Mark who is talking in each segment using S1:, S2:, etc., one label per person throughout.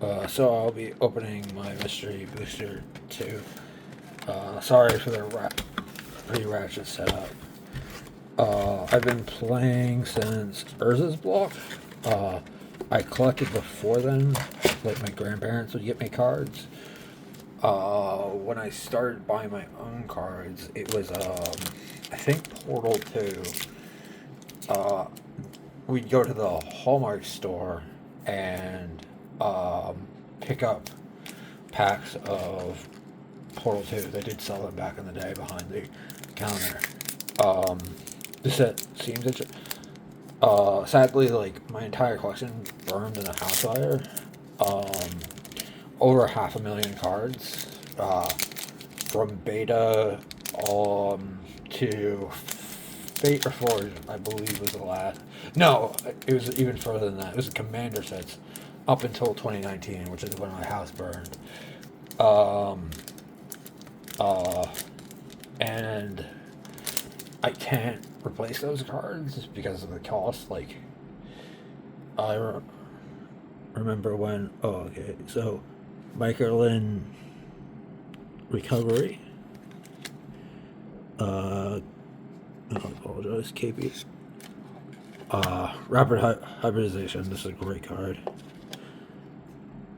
S1: So I'll be opening my Mystery Booster 2. Sorry for the pretty ratchet setup. I've been playing since Urza's Block. Uh, I collected before then, like my grandparents would get me cards. When I started buying my own cards, it was, I think Portal 2. Uh, we'd go to the Hallmark store and pick up packs of Portal 2. They did sell them back in the day behind the counter. Um, the set seems sadly, like my entire collection burned in a house fire. Um, Over 500,000 cards, from beta to Fate Reforged, I believe was the last. No, it was even further than that. It was the Commander sets up until 2019, which is when my house burned. Um, uh, and I can't replace those cards because of the cost. Like, I remember when. Oh, okay. So, Microlin Recovery. I apologize, KP. Rapid Hybridization. This is a great card.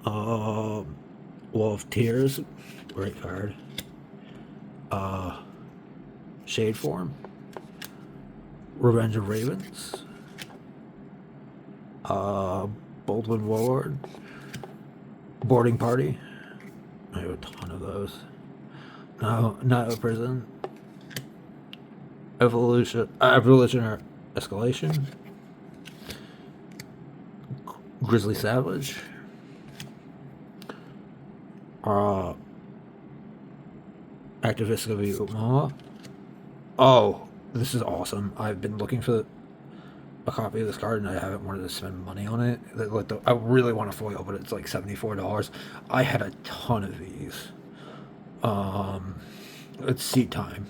S1: Wall of Tears. Great card. Shade Form. Revenge of Ravens. Baldwin Warlord. Boarding Party. I have a ton of those. No, not a prison. Evolutionary Escalation. Grizzly Savage. Uh, Activist of Umaha. Oh, this is awesome. I've been looking for a copy of this card and I haven't wanted to spend money on it. I really want a foil, but it's like $74. I had a ton of these. It's Seat Time.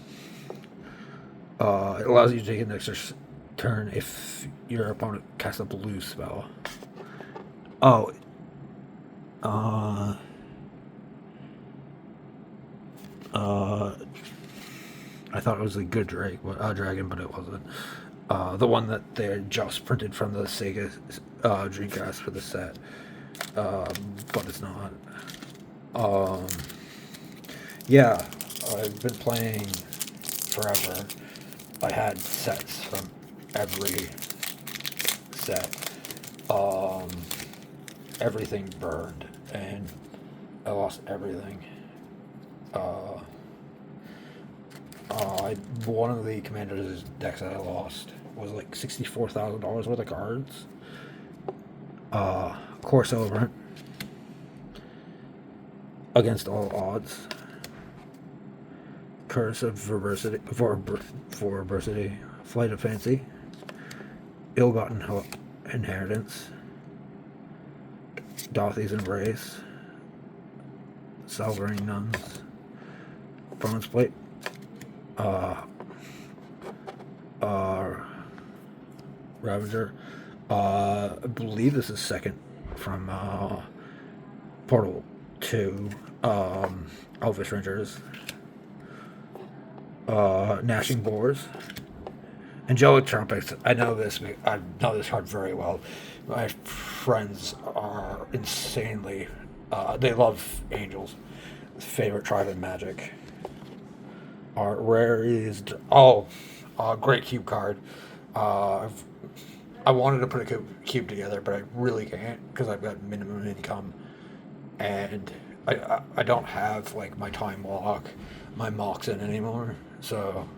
S1: It allows you to take an extra turn if your opponent casts a blue spell. Oh, uh, uh, I thought it was a good dragon, but it wasn't. The one that they just printed from the Sega Dreamcast for the set, but it's not. Um, yeah, I've been playing forever. I had sets from every set. Um, Everything burned, and I lost everything. Uh, One of the Commander's decks that I lost was like $64,000 worth of cards. Core Celebrant against all odds. Curse of Verbosity for Adversity. Flight of Fancy. Ill-Gotten Inheritance. Dorothy's Embrace. Salvering Nuns. Bronze Plate. Uh, Ravager. I believe this is second from Portal 2. Elvish Rangers. Gnashing Boars. Angelic Trumpets. I know this. I know this card very well. My friends are insanely. They love angels. Favorite tribe in Magic. Rare is great cube card. I wanted to put a cube together, but I really can't because I've got minimum income, and I don't have like my time lock, my Moxen anymore. So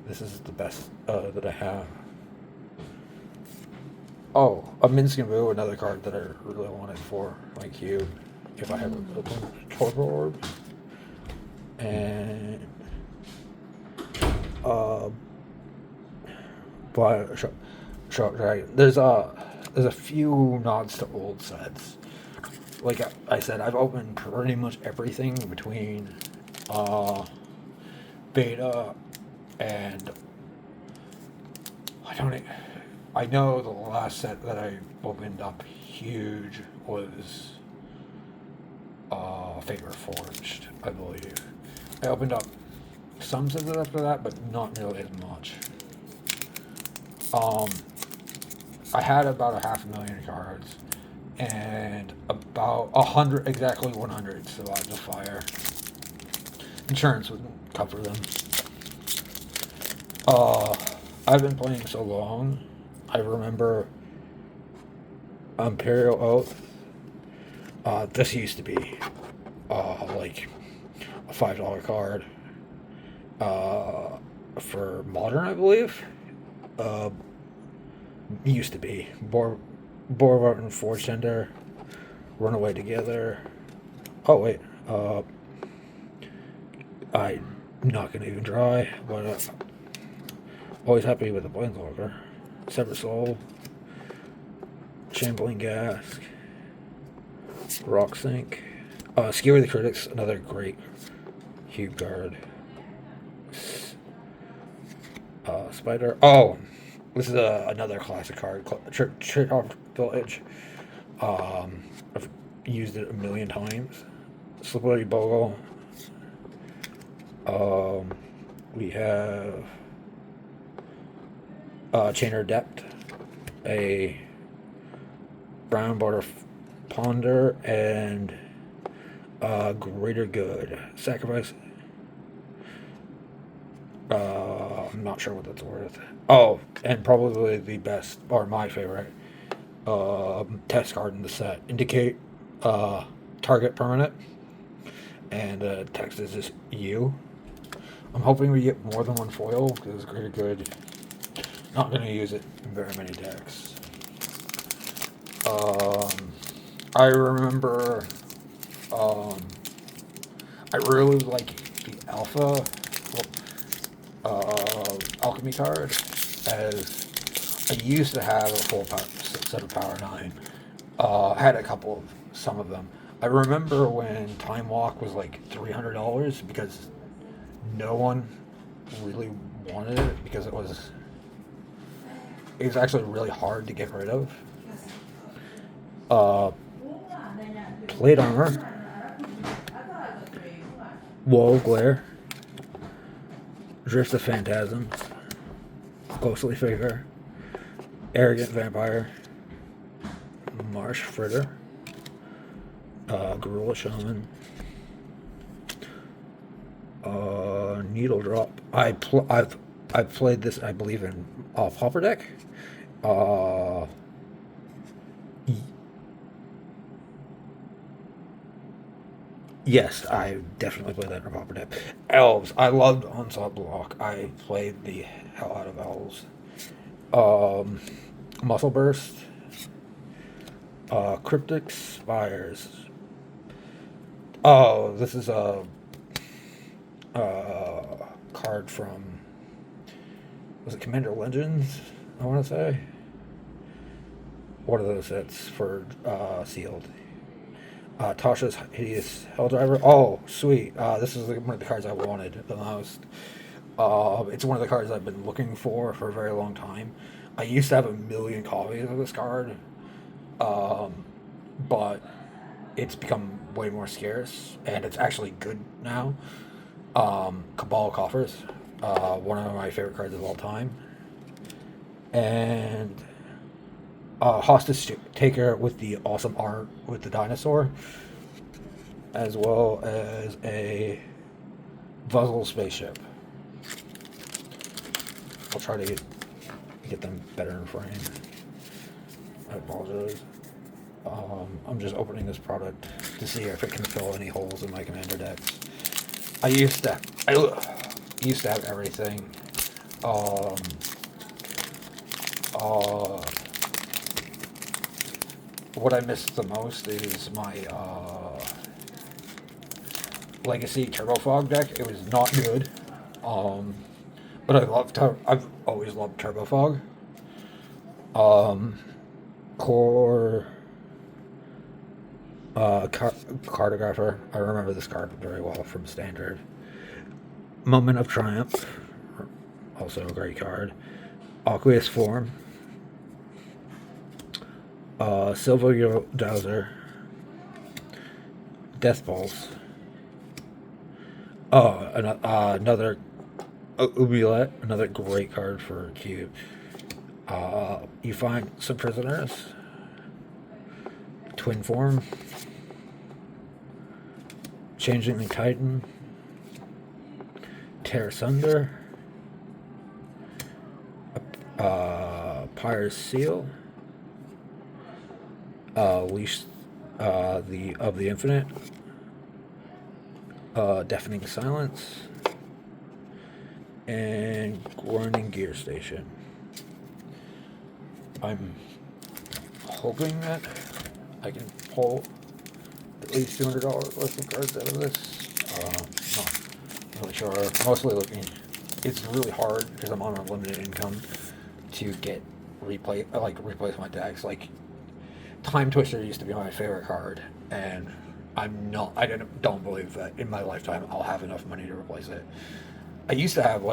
S1: this is the best that I have. Oh, a Minsc and Boo, another card that I really wanted for my cube. If I have a Torpor Orb. And uh, Shark Dragon. There's a few nods to old sets. Like I said, I've opened pretty much everything between beta and I don't. I know the last set that I opened up huge was Favor Forged, I believe. I opened up some sets after that, but not nearly as much. I had about 500,000 cards, and about 100, exactly 100, survived the fire. Insurance wouldn't cover them. I've been playing so long. I remember Imperial Oath. This used to be like a $5 card for Modern, I believe. Used to be Boulevard and Forge Tender, Runaway Together. Oh wait, I'm not gonna even try, but always happy with the Planeswalker. Severed Soul, Shambling Gask, Rock Sink, Skewer the Critics, another great Hue Guard. Spider. Oh, this is another classic card. Trade-off Village. I've used it a million times. Slippery Bogle. We have Chainer Depth, a Brown Border Ponder, and Greater Good. Sacrifice. I'm not sure what that's worth. Oh, and probably the best, or my favorite, test card in the set. Indicate target permanent, and text is just you. I'm hoping we get more than one foil, because Greater Good. Not going to use it in very many decks. I remember I really like the Alpha Alchemy card, as I used to have a full set of Power 9. I had some of them. I remember when Time Walk was like $300 because no one really wanted it, because it was actually really hard to get rid of. Plate Armor, Wall Glare, Drift of Phantasms, Ghostly Figure, Arrogant Vampire, Marsh Fritter, Gorilla Shaman, Needle Drop. I've played this, I believe, in Pauper deck. Yes, I definitely played that in a Pauper deck. Elves. I loved Onslaught Block. I played the hell out of Elves. Muscle Burst. Cryptic Spires. Oh, this is a card from, was it Commander Legends, I want to say? One of those sets for sealed. Tasha's Hideous Helldriver. Oh, sweet. This is one of the cards I wanted the most. It's one of the cards I've been looking for a very long time. I used to have 1 million copies of this card, but it's become way more scarce, and it's actually good now. Cabal Coffers, one of my favorite cards of all time. And Hostage Taker with the awesome art with the dinosaur, as well as a Vuzzle Spaceship. I'll try to get them better in frame. I apologize. I'm just opening this product to see if it can fill any holes in my Commander decks. I used to have everything. What I missed the most is my Legacy Turbofog deck. It was not good, but I've always loved Turbofog. Core Cartographer. I remember this card very well from Standard. Moment of Triumph, also a great card. Aqueous Form. Silver Dowser, Death Pulse. Oh, another Oubliette, another great card for Cube. You find some prisoners. Twin Form. Changing the Titan. Tear Asunder. Pyre's Seal. Leash of the Infinite. Deafening Silence. And Grinding Gear Station. I'm hoping that I can pull at least $200 worth of cards out of this. Not really sure. Mostly looking. It's really hard because I'm on a limited income to get replace my decks. Like Time Twister used to be my favorite card, and I don't believe that in my lifetime I'll have enough money to replace it. I used to have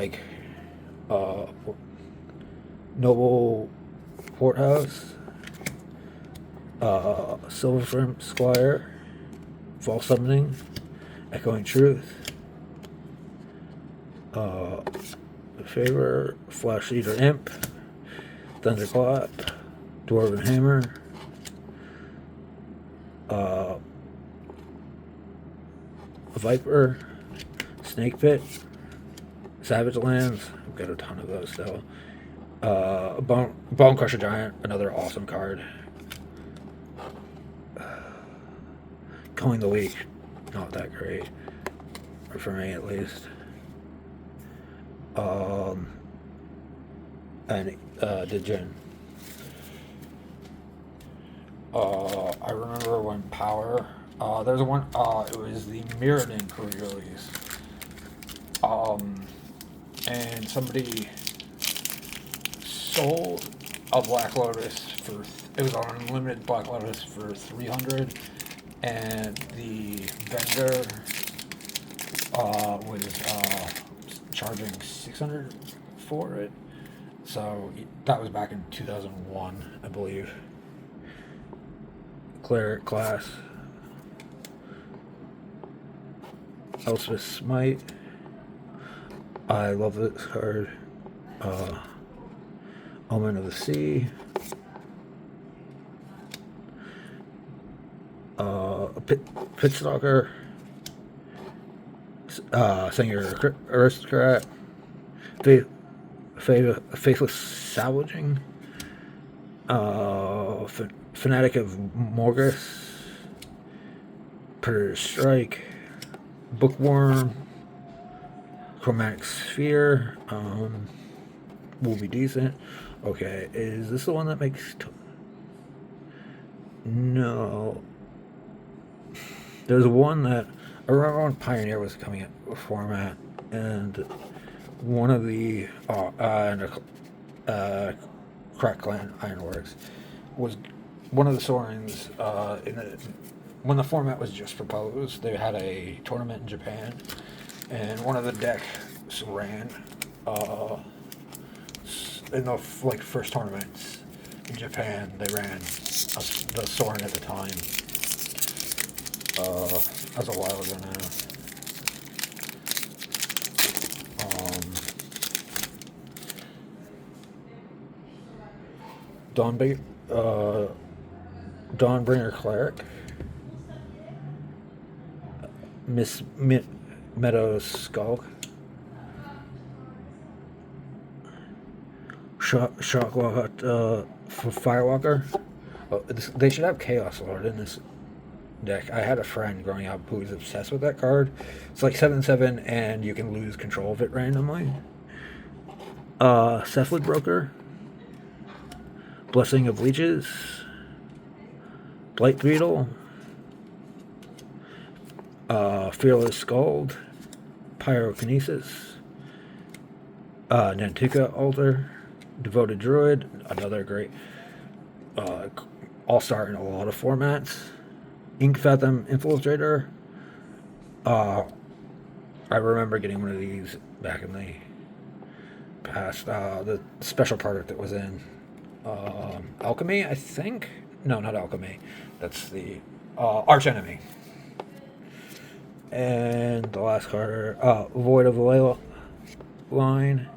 S1: Noble Porthouse, Silverframe Squire, False Summoning, Echoing Truth, Favor, Flash Eater Imp, Thunderclap, Dwarven Hammer, Viper, Snake Pit, Savage Lands. I've got a ton of those still. Bone Crusher Giant, another awesome card. Going the Week, not that great, for me at least. And Djinn. I remember when Power. There's one. It was the Mirrodin pre-release. And somebody sold a Black Lotus for. It was on unlimited Black Lotus for 300, and the vendor was charging 600 for it. So that was back in 2001, I believe. Cleric class. Elspeth Smite. I love this card. Omen of the Sea. Pitstalker. Singer Aristocrat. Faithless Salvaging. Fanatic of Morgus. Predator Strike. Bookworm. Chromatic Sphere. Will be decent. Okay, is this the one that makes... No. There's one that... I remember when Pioneer was coming at format, and one of the... Crack Clan Ironworks was one of the Sorens when the format was just proposed. They had a tournament in Japan, and one of the decks ran in the first tournaments in Japan. They ran the Soren at the time. That was a while ago now. Dawnbringer Cleric, Miss Meadows Skulk, Shockwalker for Firewalker. Oh, they should have Chaos Lord in this deck. I had a friend growing up who was obsessed with that card. It's like 7/7, and you can lose control of it randomly. Cephalid Broker, Blessing of Leeches, Blight Beetle, Fearless Scald, Pyrokinesis, Nantuka Altar, Devoted Druid, another great all-star in a lot of formats. Ink Fathom Infiltrator. I remember getting one of these back in the past. The special product that was in Alchemy, I think. No, not Alchemy. That's the Arch Enemy. And the last card, Void of Layla line,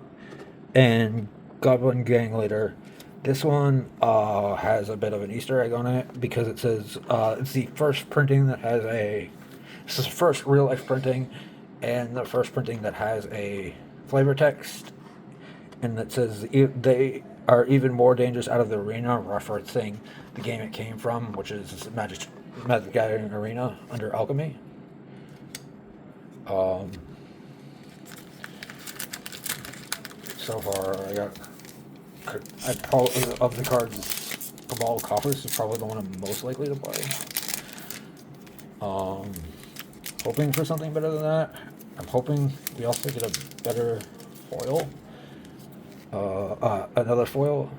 S1: and Goblin Gang Leader. This one has a bit of an Easter egg on it because it says it's the first printing that has a. This is the first real life printing, and the first printing that has a flavor text, and it says they are even more dangerous out of the arena, referencing the game it came from, which is Magic the Gathering Arena under Alchemy. So far, I probably of the cards, Cabal Coffers is probably the one I'm most likely to play. Hoping for something better than that. I'm hoping we also get a better foil. Another foil.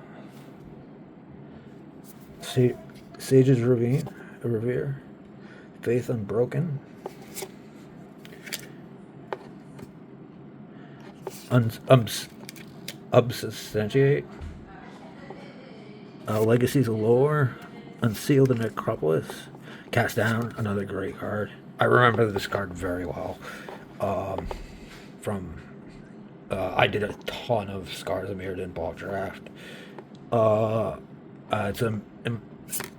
S1: Sage's Revere. Faith Unbroken. Unsubstantiate. Legacies of Lore. Unseal the Necropolis. Cast Down, another great card. I remember this card very well. I did a ton of Scars of Mirrodin Ball Draft. It's an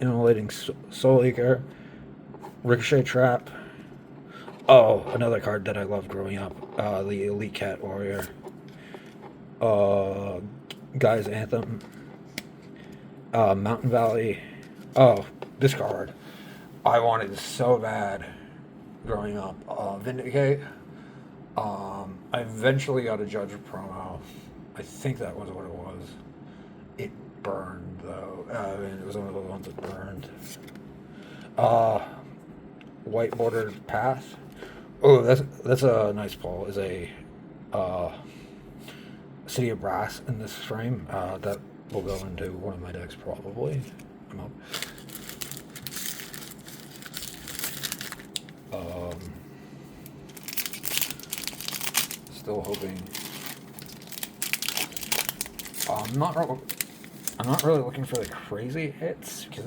S1: Immolating Soul Eater. Ricochet Trap. Oh, another card that I loved growing up. The Elite Cat Warrior. Guy's Anthem. Mountain Valley. Oh, this card. I wanted so bad growing up. Vindicate. I eventually got a Judge promo. I think that was what it was. It burned, though. It was one of the ones that burned. White Bordered Path. Oh, that's a nice pull. Is a City of Brass in this frame. That will go into one of my decks probably. I'm up. Still hoping. I'm not really looking for the crazy hits because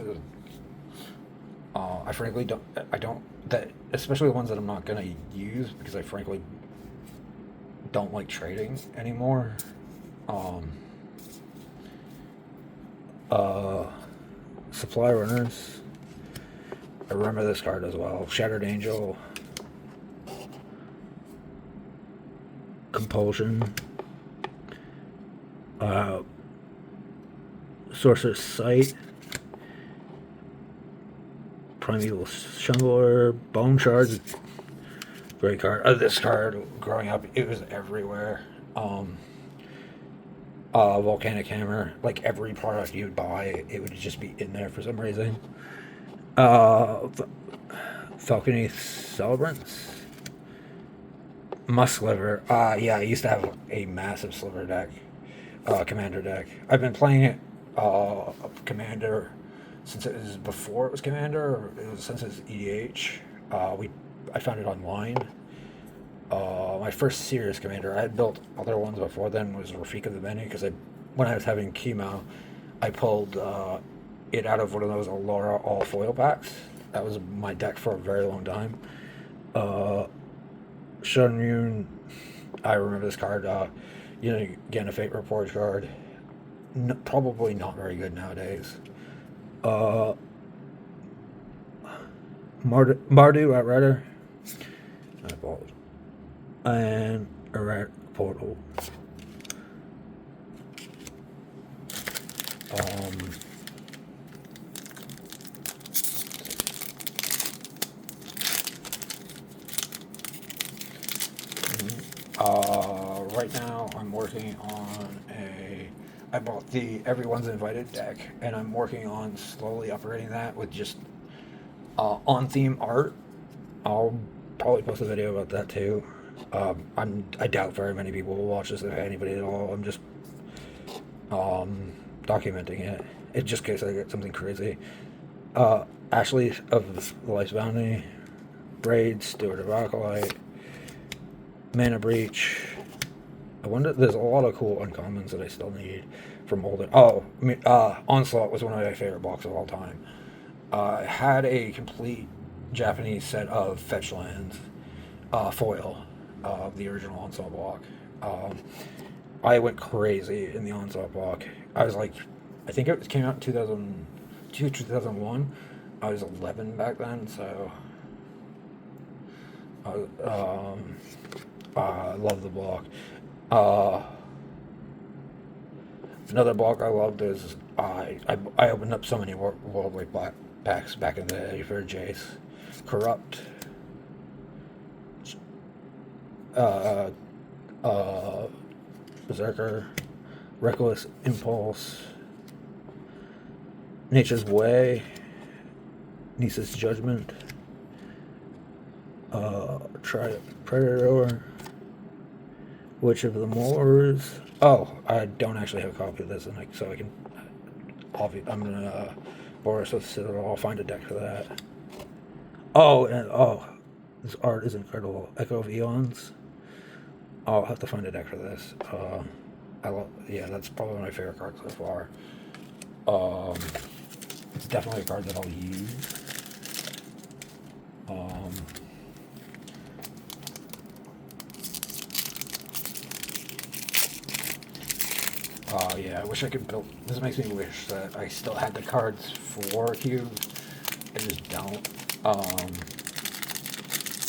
S1: I frankly don't. I don't that especially the ones that I'm not gonna use because I frankly don't like trading anymore. Supply Runners. I remember this card as well. Shattered Angel. Compulsion. Sorcerer's Sight. Primeval Shungler. Bone Shards. Great card. This card, growing up, it was everywhere. Volcanic Hammer. Like every product you'd buy, it would just be in there for some reason. Falcony Celebrants. Musk Sliver. Yeah, I used to have a massive Sliver deck. Commander deck. I've been playing it, Commander, since it was before it was Commander, since it was EDH. I found it online. My first serious Commander, I had built other ones before then, was Rafik of the Many, because when I was having chemo, I pulled it out of one of those Allura all foil packs. That was my deck for a very long time. Shunyun, I remember this card. Again, a Fate Report card. Probably not very good nowadays. Mardu Outrider. I apologize. And Erratic Portal. Right now I'm working on I bought the Everyone's Invited deck, and I'm working on slowly upgrading that with just on-theme art. I'll probably post a video about that too. I doubt very many people will watch this, if anybody at all. I'm just documenting it, in just case I get something crazy. Ashley of the Life's Bounty, Braid, Steward of Acolyte, Mana Breach. I wonder, there's a lot of cool uncommons that I still need from older. Onslaught was one of my favorite blocks of all time. I had a complete Japanese set of fetch lands, foil, the original Onslaught block. Um, I went crazy in the Onslaught block. I was like, I think it came out in 2002, 2001. I was 11 back then, so um, I love the block. Uh, Another block I loved is I opened up so many World War Black packs back in the day for Jace. Corrupt, uh, uh, Berserker, Reckless Impulse, Nature's Way, Nisa's Judgment, Predator, Witch of the Moors. Oh, I don't actually have a copy of this, and so I can. I'm gonna Boris with Citadel. I'll find a deck for that. Oh, and this art is incredible. Echo of Eons. I'll have to find a deck for this. Yeah, that's probably my favorite card so far. It's definitely a card that I'll use. Um, yeah, I wish I could build. This makes me wish that I still had the cards for cubes. I just don't.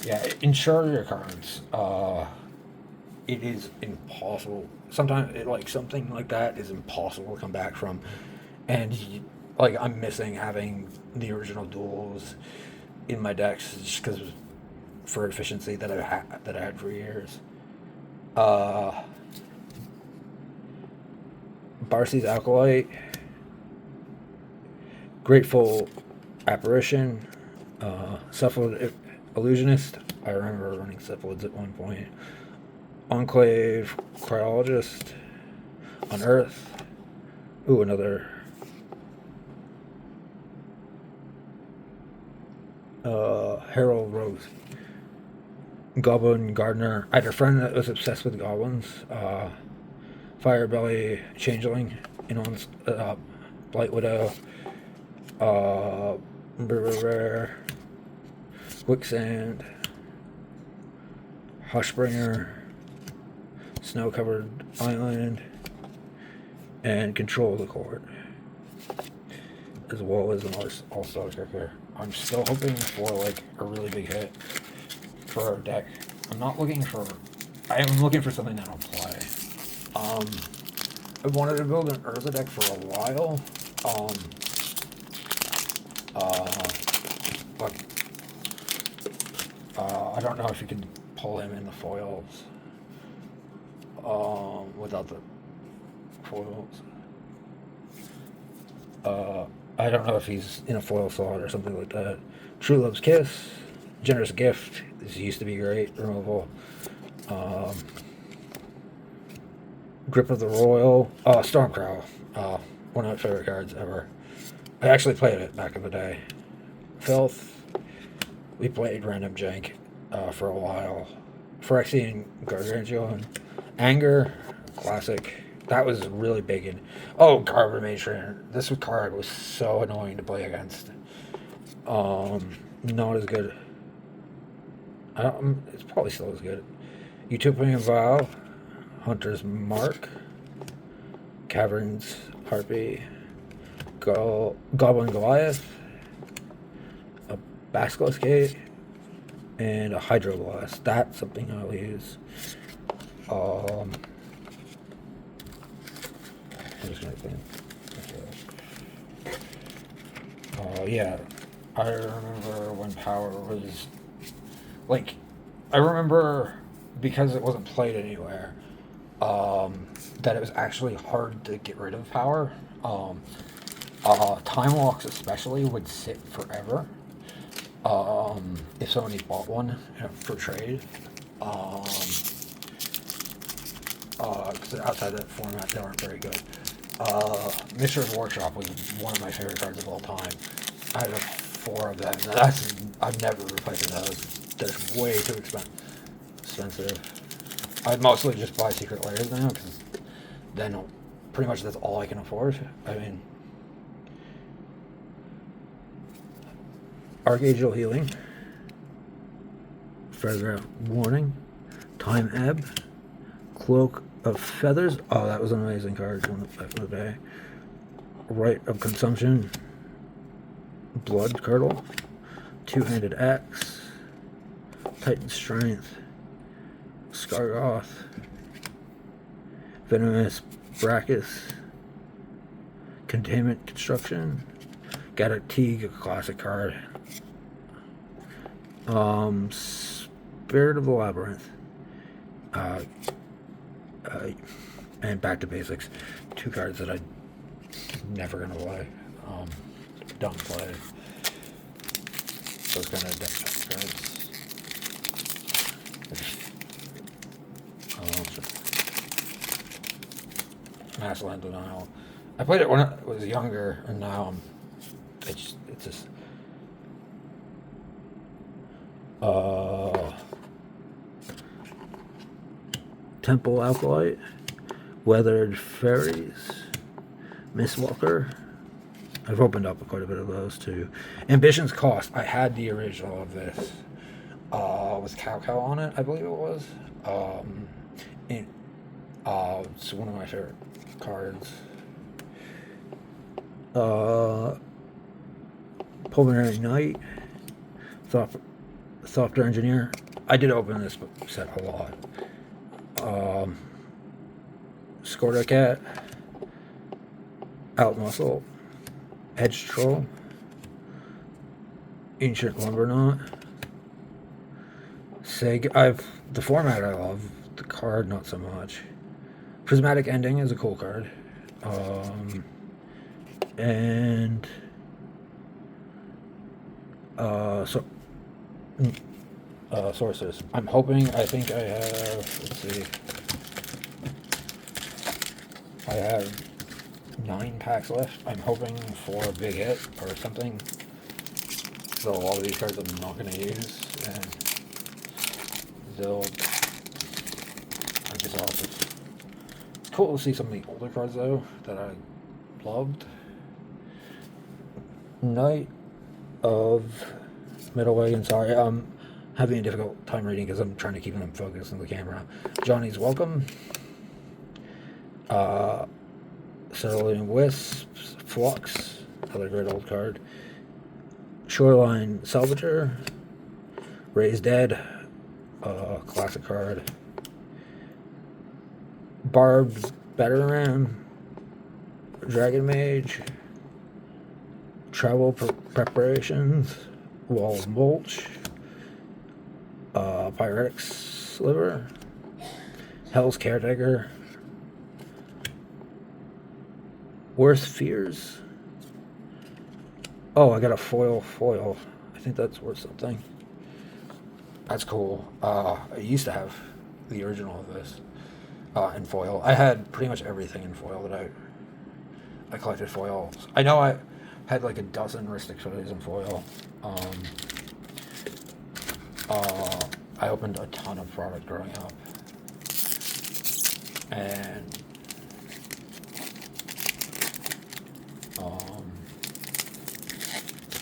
S1: Yeah, insure your cards. It is impossible. Sometimes, something like that is impossible to come back from, and like I'm missing having the original duels in my decks just because for efficiency that I had for years. Uh, Barcy's Acolyte, Grateful Apparition, Cephalid Illusionist. I remember running Cephalids at one point. Enclave Cryologist, Unearth. Ooh, another. Harold Rose. Goblin Gardener. I had a friend that was obsessed with goblins. Firebelly Changeling. Blight Widow. Rare. Quicksand. Hushbringer. Snow Covered Island. And Control the Court. As well as an all-star kicker. I'm still hoping for a really big hit for our deck. I'm not looking for. I am looking for something that'll play. I wanted to build an Urza deck for a while. But I don't know if you can pull him in the foils. Without the foils. I don't know if he's in a foil slot or something like that. True Love's Kiss, Generous Gift. This used to be great removal. Grip of the Royal, Stormcrow. One of my favorite cards ever. I actually played it back in the day. Filth. We played Random Jank for a while. Phyrexian Gargantuan. Anger, classic. That was really big in. Oh, Garbage Trainer. This card was so annoying to play against. Not as good. It's probably still as good. Utopian Vow, Hunter's Mark, Caverns Harpy, Goblin Goliath, a Basilisk Gate, and a Hydroblast. That's something I'll use. I'm just gonna think. Yeah, I remember when Power was I remember because it wasn't played anywhere. That it was actually hard to get rid of Power. Time Walks especially would sit forever. If somebody bought one for trade. Because outside that format, they weren't very good. Mishra's Workshop was one of my favorite cards of all time. I have 4 of them. I'm never replacing those. They're way too expensive. I mostly just buy Secret Layers now because then pretty much that's all I can afford. I mean, Archangel Healing, Feather Warning, Time Ebb, Cloak of Feathers. Oh, that was an amazing card from the day. Rite of Consumption, Blood Curdle, Two-Handed Axe, Titan Strength, Skargoth, Venomous Brachus, Containment Construction, Gaddock Teague, a classic card. Spirit of the Labyrinth, and Back to Basics. Two cards that I'm never gonna play. Don't play those kind of deck cards. Massland Denial. I played it when I was younger, and now it's just Temple Alkalite, Weathered Fairies, Mistwalker. I've opened up quite a bit of those too. Ambition's Cost. I had the original of this. With Cow on it, I believe it was. It's one of my favorite cards. Pulmonary Knight, Thopter Engineer. I did open this set a lot. Skorda Cat, Out Muscle, Edge Troll, Ancient Lumberknot, the format I love, the card not so much. Prismatic Ending is a cool card. And sources. I think I have, let's see, I have 9 packs left. I'm hoping for a big hit or something. So a lot of these cards I'm not going to use, and I guess it's cool to see some of the older cards though that I loved. Knight of Middlewagon. Sorry, I'm having a difficult time reading because I'm trying to keep them focused on the camera. Johnny's Welcome. Cerulean Wisps, Flux, another great old card. Shoreline Salvager, Raised Dead, classic card. Barb's Battering, Dragon Mage, Travel Preparations, Wall of Mulch, Pyretic Sliver, Hell's Caretaker, Worst Fears. Oh, I got a foil. I think that's worth something. That's cool. I used to have the original of this in foil. I had pretty much everything in foil that I collected foils. I know I had like a dozen Ristic Footies in foil. I opened a ton of product growing up. And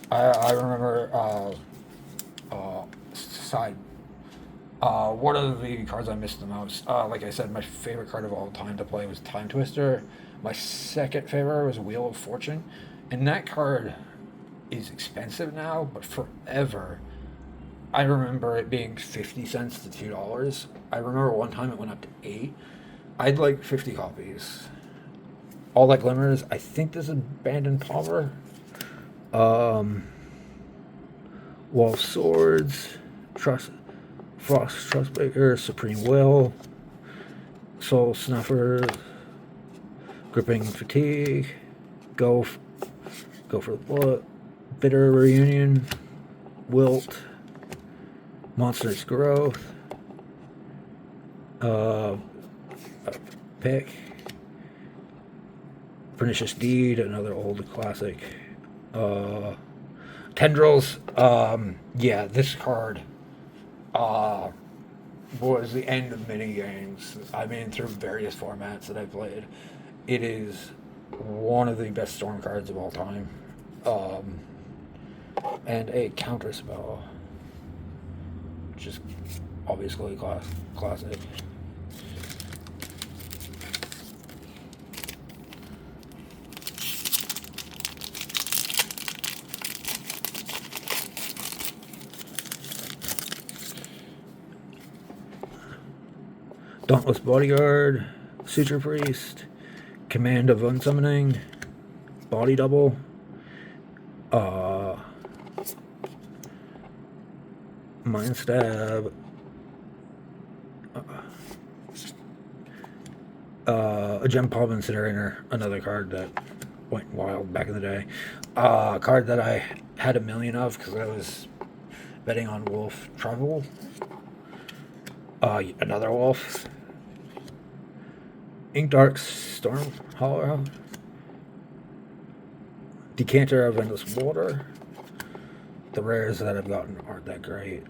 S1: I remember one of the cards I missed the most. Like I said, my favorite card of all time to play was Time Twister. My second favorite was Wheel of Fortune, and that card is expensive now, but forever. I remember it being 50 cents to $2. I remember one time it went up to 8. I'd like 50 copies. All That Glimmers. I think this is Abandoned Palmer. Wall of Swords, Frost Trustbreaker, Supreme Will, Soul Snuffer, Gripping Fatigue, Go for the Bullet, Bitter Reunion, Wilt, Monstrous Growth, Pick, Pernicious Deed, another old classic. Tendrils. Yeah, this card was the end of mini games. I mean, through various formats that I played. It is one of the best Storm cards of all time. and a counterspell, which is obviously classic. Dauntless Bodyguard, Suture Priest, Command of Unsummoning, Body Double, Mind Stab, a Gem Palm Incinerator, another card that went wild back in the day. A card that I had a million of because I was betting on Wolf Travel. Another Wolf. Inkdark Storm Hollow. Decanter of Endless Water. The rares that I've gotten aren't that great.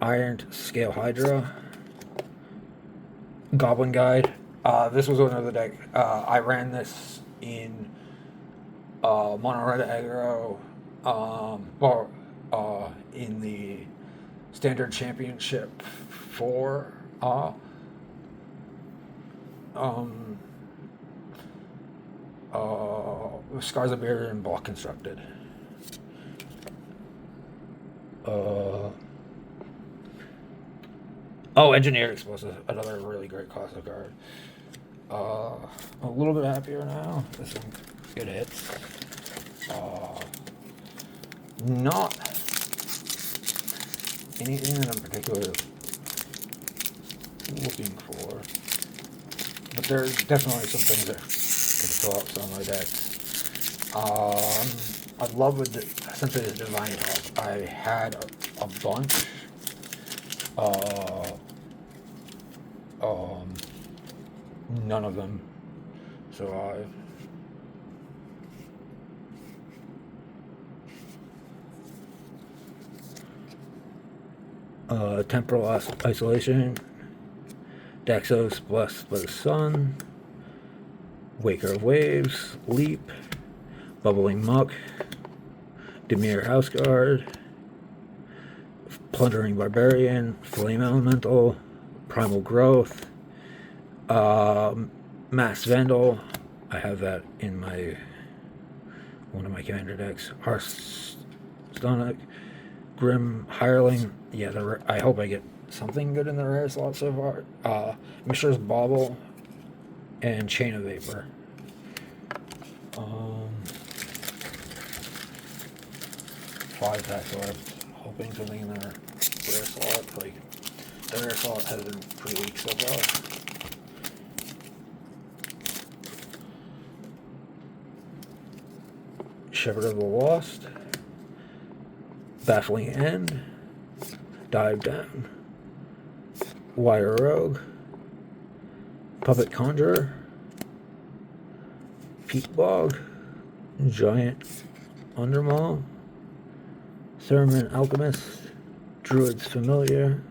S1: Iron Scale Hydra. Goblin Guide. This was another deck. I ran this in Mono Red Aggro, in the Standard Championship for Scars of Beard and Block Constructed. Engineered Explosive, another really great classic card. A little bit happier now. There's some good hits. Not anything that I'm particularly looking for, but there's definitely some things that can fill out some of my decks. I love essentially the Divine Top. I had a bunch. None of them survive. Temporal Isolation, Daxos Blessed by the Sun, Waker of Waves, Leap, Bubbling Muck, Dimir Houseguard, Plundering Barbarian, Flame Elemental, Primal Growth, Mass Vandal. I have that in one of my commander decks. Hearthstonic, Grim Hireling. Yeah, I hope I get something good in the rare slot so far. Mishra's Bauble and Chain of Vapor. 5 packs left. Hoping something in the rare slot. Like, the rare slot has been pretty weak so far. Shepherd of the Lost, Baffling End, Dive Down, Wire Rogue, Puppet Conjurer, Peat Bog, Giant Undermaw, Thurman Alchemist, Druid's Familiar,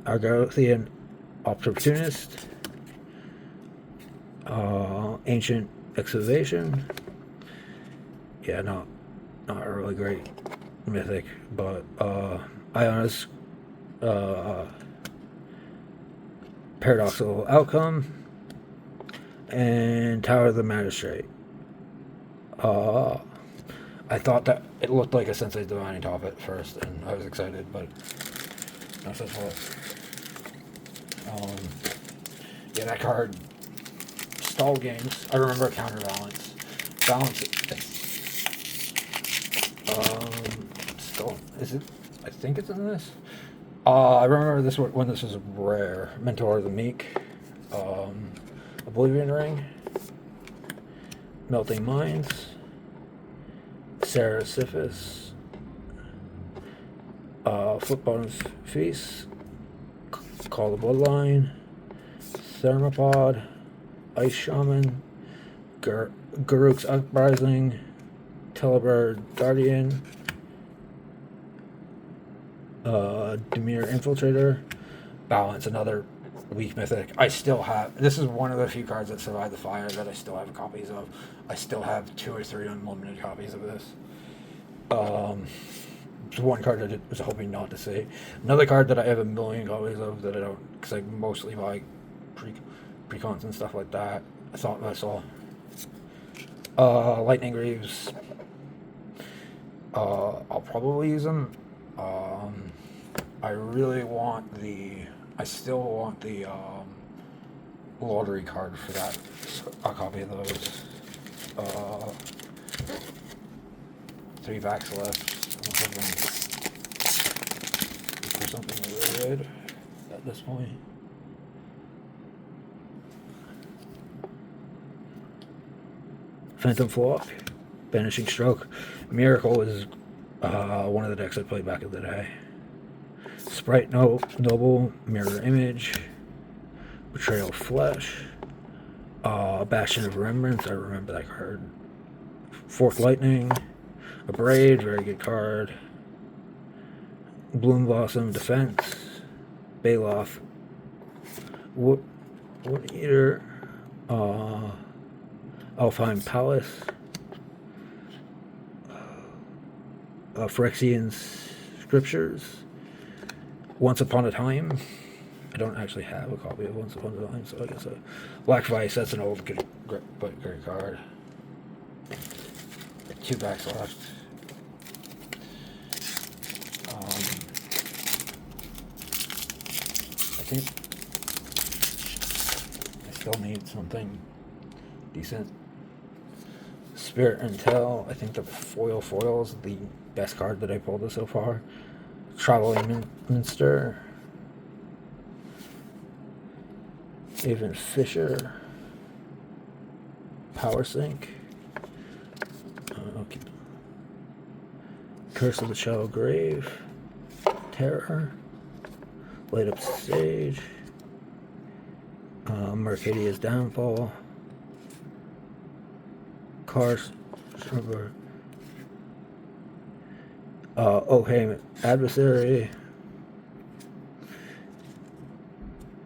S1: Argothian Opportunist, Ancient Excavation. Yeah, not a really great mythic, but Ionis, Paradoxical Outcome, and Tower of the Magistrate. I thought that it looked like a Sensei Divine Top at first, and I was excited, but not such luck. Yeah, that card stalled games. I remember Counterbalance. Balance. Still, is it? I think it's in this. I remember this when this was rare. Mentor of the Meek. Oblivion Ring. Melting Minds. Seraphis. Footbone's Feast. Call the Bloodline. Thermopod. Ice Shaman. Garruk's Uprising. Telebird Guardian. Dimir Infiltrator. Balance, another Weak Mythic. I still have. This is one of the few cards that survived the fire that I still have copies of. I still have 2 or 3 unlimited copies of this. It's one card that I was hoping not to see. Another card that I have a million copies of that I don't, because I mostly buy precons and stuff like that. I thought I saw. Lightning Greaves. I'll probably use them. I really want I still want the lottery card for that. A copy of those. 3 packs left. I'm hoping for something really good at this point. Phantom Flock, Banishing Stroke. Miracle is one of the decks I played back in the day. Sprite Noble, Mirror Image, Betrayal Flesh, Bastion of Remembrance, I remember that card. Fork Lightning, Abrade, very good card. Bloom Blossom Defense, Baloth, Wood Eater, Alfheim Palace, Phyrexian Scriptures, Once Upon a Time. I don't actually have a copy of Once Upon a Time, so I guess Black Vice, that's an old good card. 2 packs left. I think I still need something decent. Spirit and Tell, I think the foil is the best card that I pulled so far. Traveling Minster, Avon Fisher, Power Sync, okay. Curse of the Shallow Grave, Terror, Light Up Stage, Mercadia's Downfall, Cars, Oheim Adversary,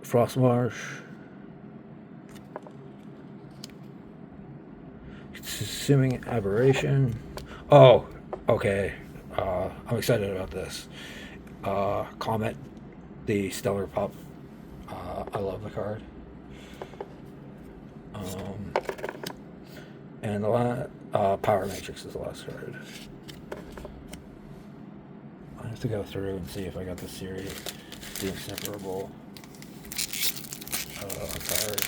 S1: Frostmarsh, Consuming Aberration. Oh, okay. I'm excited about this. Comet, the Stellar Pup. I love the card. And the Power Matrix is the last card. I have to go through and see if I got the series, the Inseparable card.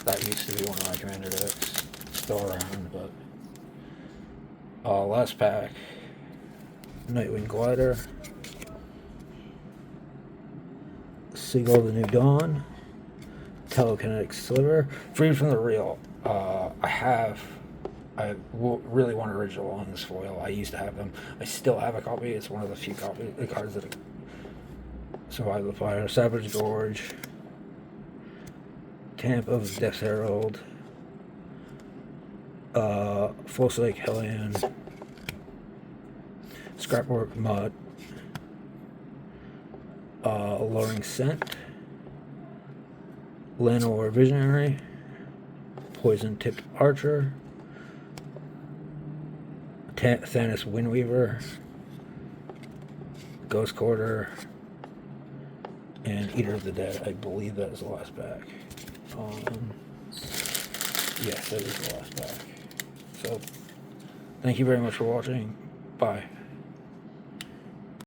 S1: That used to be one of my commander decks. Still around, but last pack. Nightwing Glider, Seagull the New Dawn, Telekinetic Sliver, Freed from the Real. I really want original on this foil. I used to have them. I still have a copy. It's one of the few cards that survived the fire. Savage Gorge, Tamp of Death's Herald, Forsake Hellion, Scrapwork Mud, Alluring Scent, Llanowar Visionary, Poison Tipped Archer, Thanos Windweaver, Ghost Quarter, and Eater of the Dead. I believe that is the last pack. Yes, that is the last pack. So, thank you very much for watching. Bye.